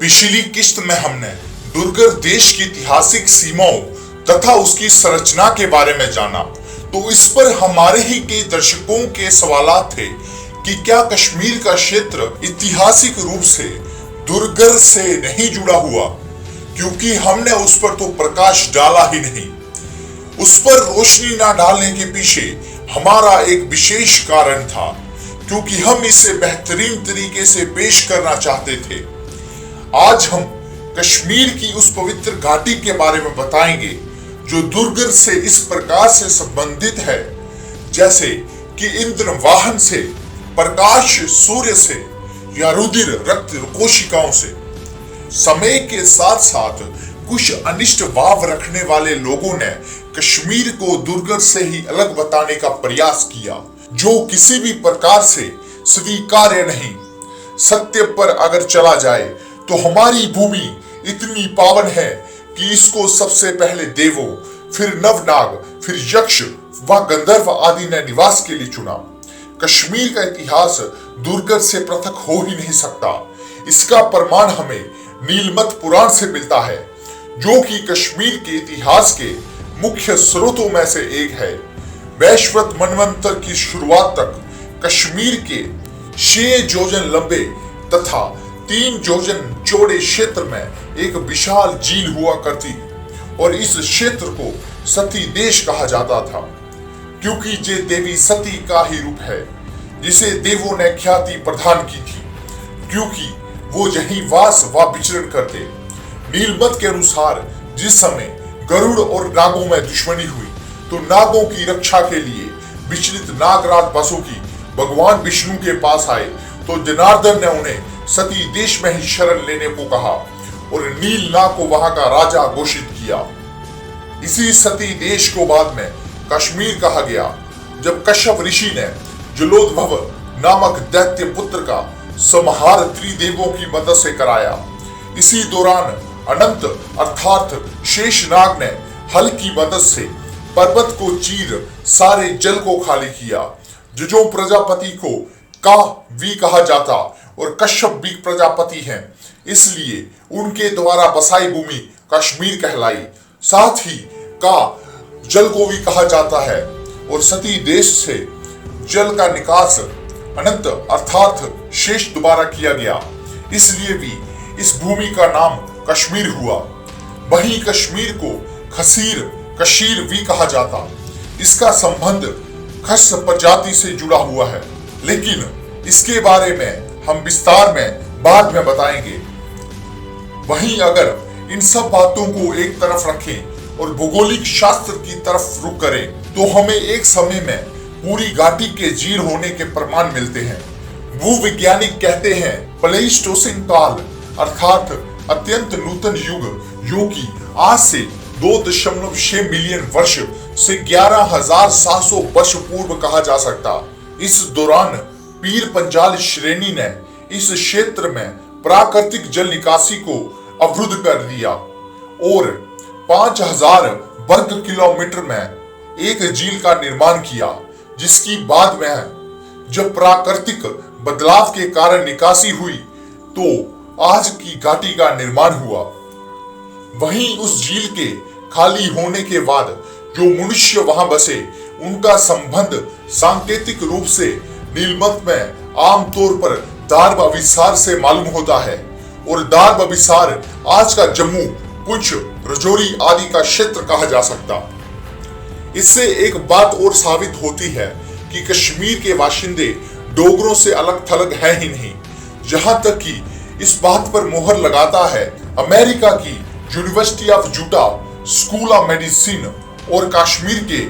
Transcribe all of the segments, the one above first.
पिछली किस्त में हमने दुर्गर देश की ऐतिहासिक सीमाओं तथा उसकी संरचना के बारे में जाना, तो इस पर हमारे ही कई दर्शकों के सवालात थे कि क्या कश्मीर का क्षेत्र ऐतिहासिक रूप से दुर्गर से नहीं जुड़ा हुआ, क्योंकि हमने उस पर तो प्रकाश डाला ही नहीं। उस पर रोशनी न डालने के पीछे हमारा एक विशेष कारण था, क्योंकि हम इसे बेहतरीन तरीके से पेश करना चाहते थे। आज हम कश्मीर की उस पवित्र घाटी के बारे में बताएंगे जो दुर्गर से इस प्रकार से संबंधित है जैसे कि इंद्र वाहन से, प्रकाश सूर्य से या रुधिर रक्त कोशिकाओं से। समय के साथ साथ कुछ अनिष्ट भाव रखने वाले लोगों ने कश्मीर को दुर्गर से ही अलग बताने का प्रयास किया, जो किसी भी प्रकार से स्वीकार्य नहीं। सत्य पर अगर चला जाए तो हमारी भूमि इतनी पावन है कि इसको सबसे पहले देवों, फिर नवनाग, फिर यक्ष व गंधर्व आदि ने निवास के लिए चुना। कश्मीर का इतिहास दुर्गर से पृथक हो ही नहीं सकता। इसका प्रमाण हमें नीलमत पुराण से मिलता है, जो कि कश्मीर के इतिहास के मुख्य स्रोतों में से एक है। वैश्वत मनवंतर की शुरुआत तक कश्मीर के 6 योजन लंबे तथा 3 योजन चौड़े क्षेत्र में एक विशाल झील हुआ करती और इस क्षेत्र को सती देश कहा जाता था, क्योंकि ये देवी सती का ही रूप है जिसे देवों ने ख्याति प्रदान की थी, क्योंकि वो यहीं वास व विचरण करते। नीलमत के अनुसार जिस समय गरुड़ और नागों में दुश्मनी हुई तो नागों की रक्षा के लिए विचलित नागराज वासुकी भगवान विष्णु के पास आए, तो जनार्दन ने उन्हें सती देश में ही शरण लेने को कहा और नीलनाग को वहां का राजा घोषित किया। इसी सती देश को बाद में कश्मीर कहा गया, जब कश्यप ऋषि ने जलोद्भव नामक दैत्य पुत्र का संहार त्रिदेवों की मदद से कराया। इसी दौरान अनंत अर्थात शेषनाग ने हल की मदद से पर्वत को चीर सारे जल को खाली किया। जो प्रजापति को का भी कहा जाता और कश्यप भी प्रजापति हैं, इसलिए उनके द्वारा बसाई भूमि कश्मीर कहलाई। साथ ही का जल को भी कहा जाता है और सती देश से जल का निकास अनंत अर्थात शेष दोबारा किया गया, इसलिए भी इस भूमि का नाम कश्मीर हुआ। वहीं कश्मीर को खसीर कशीर भी कहा जाता। इसका संबंध खस प्रजाति से जुड़ा हुआ है, लेकिन इसके बारे में हम विस्तार में बाद में बताएंगे। वहीं अगर इन सब बातों को एक तरफ रखें और भौगोलिक शास्त्र की तरफ रुख करें, तो हमें एक समय में पूरी घाटी के जीर्ण होने के प्रमाण मिलते हैं। भूवैज्ञानिक कहते हैं प्लेइस्टोसिन काल अर्थात अत्यंत नूतन युग, जो कि आज से 2.6 मिलियन वर्ष से 11,700 वर्ष पूर्व कहा जा सकता। इस दौरान पीर पंजाल श्रेणी ने इस क्षेत्र में प्राकृतिक जल निकासी को अवरुद्ध कर दिया और 5,000 वर्ग किलोमीटर में एक झील का निर्माण किया, जिसकी बाद में जब प्राकृतिक बदलाव के कारण निकासी हुई तो आज की घाटी का निर्माण हुआ। वहीं उस झील के खाली होने के बाद जो मनुष्य वहां बसे, उनका संबंध सांकेतिक रूप से नीलमत में आमतौर पर दार्ब अभिसार से मालूम होता है और दार्ब अभिसार आज का जम्मू, पुंछ, राजौरी आदि का क्षेत्र कहा जा सकता। इससे एक बात और साबित होती है कि कश्मीर के बाशिंदे डोगरों से अलग थलग है ही नहीं। जहां तक कि इस बात पर मोहर लगाता है अमेरिका की university of Utah school of medicine और कश्मीर के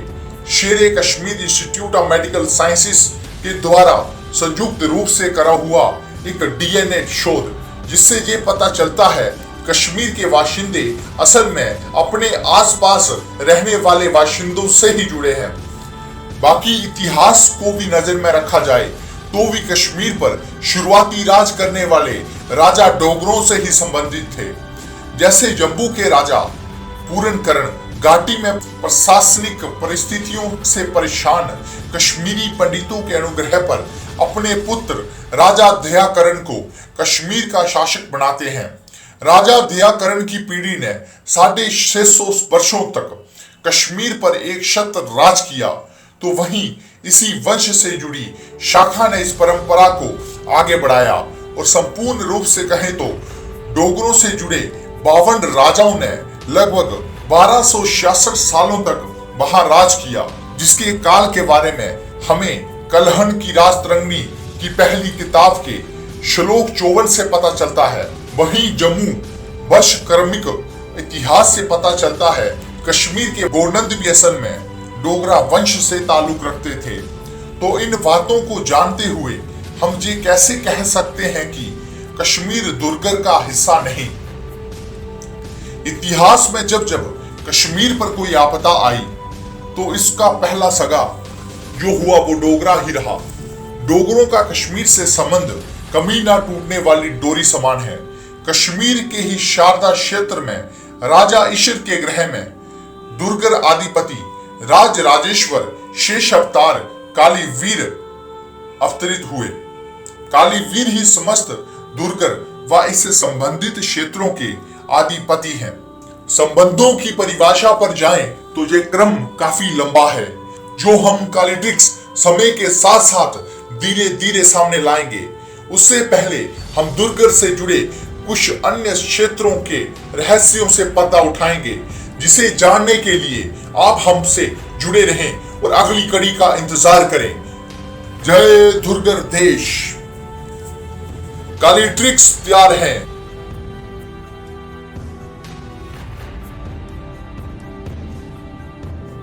शेरे Kashmir institute of medical sciences के द्वारा संयुक्त रूप से करा हुआ एक डीएनए शोध, जिससे ये पता चलता है कश्मीर के बाशिंदे असल में अपने आसपास रहने वाले बाशिंदों से ही जुड़े हैं। बाकी इतिहास को भी नजर में रखा जाए तो भी कश्मीर पर शुरुआती राज करने वाले राजा डोगरों से ही संबंधित थे। जैसे जम्मू के राजा पूरनकरण घाटी में प्रशासनिक परिस्थितियों से परेशान कश्मीरी पंडितों के अनुग्रह पर अपने पुत्र राजा दयाकरण को कश्मीर का शासक बनाते हैं। राजा दयाकरण की पीढ़ी ने 650 वर्षों तक कश्मीर पर एक छत्र राज किया, तो वहीं इसी वंश से जुड़ी शाखा ने इस परंपरा को आगे बढ़ाया और संपूर्ण रूप से कहें तो डोगरों से जुड़े 52 राजाओं ने लगभग 1266 सालों तक वहां राज किया, जिसके काल के बारे में हमें कलहन की राजतरंगिणी की पहली किताब के श्लोक 54 से पता चलता है। वहीं जम्मू वर्ष क्रमिक इतिहास से पता चलता है कश्मीर के गोनंद भी असल में डोगरा वंश से ताल्लुक रखते थे। तो इन बातों को जानते हुए हम ये कैसे कह सकते हैं कि कश्मीर दुर्गर का हिस्सा नहीं। इतिहास में जब जब कश्मीर पर कोई आपदा आई तो इसका पहला सगा जो हुआ वो डोगरा ही रहा। डोगरों का कश्मीर से संबंध कभी ना टूटने वाली डोरी समान है। कश्मीर के ही शारदा क्षेत्र में राजा ईश्वर के ग्रह में दुर्गर आदिपति राज राजेश्वर शेष अवतार कालीवीर अवतरित हुए। कालीवीर ही समस्त दुर्गर व इससे संबंधित क्षेत्रों के आदिपति हैं। संबंधों की परिभाषा पर जाएं तो ये क्रम काफी लंबा है, जो हम कालिटिक्स समय के साथ साथ धीरे धीरे सामने लाएंगे। उससे पहले हम दुर्गर से जुड़े कुछ अन्य क्षेत्रों के रहस्यों से पर्दा उठाएंगे, जिसे जानने के लिए आप हमसे जुड़े रहें और अगली कड़ी का इंतजार करें। जय दुर्गर देश। कालिट्रिक्स तैयार हैं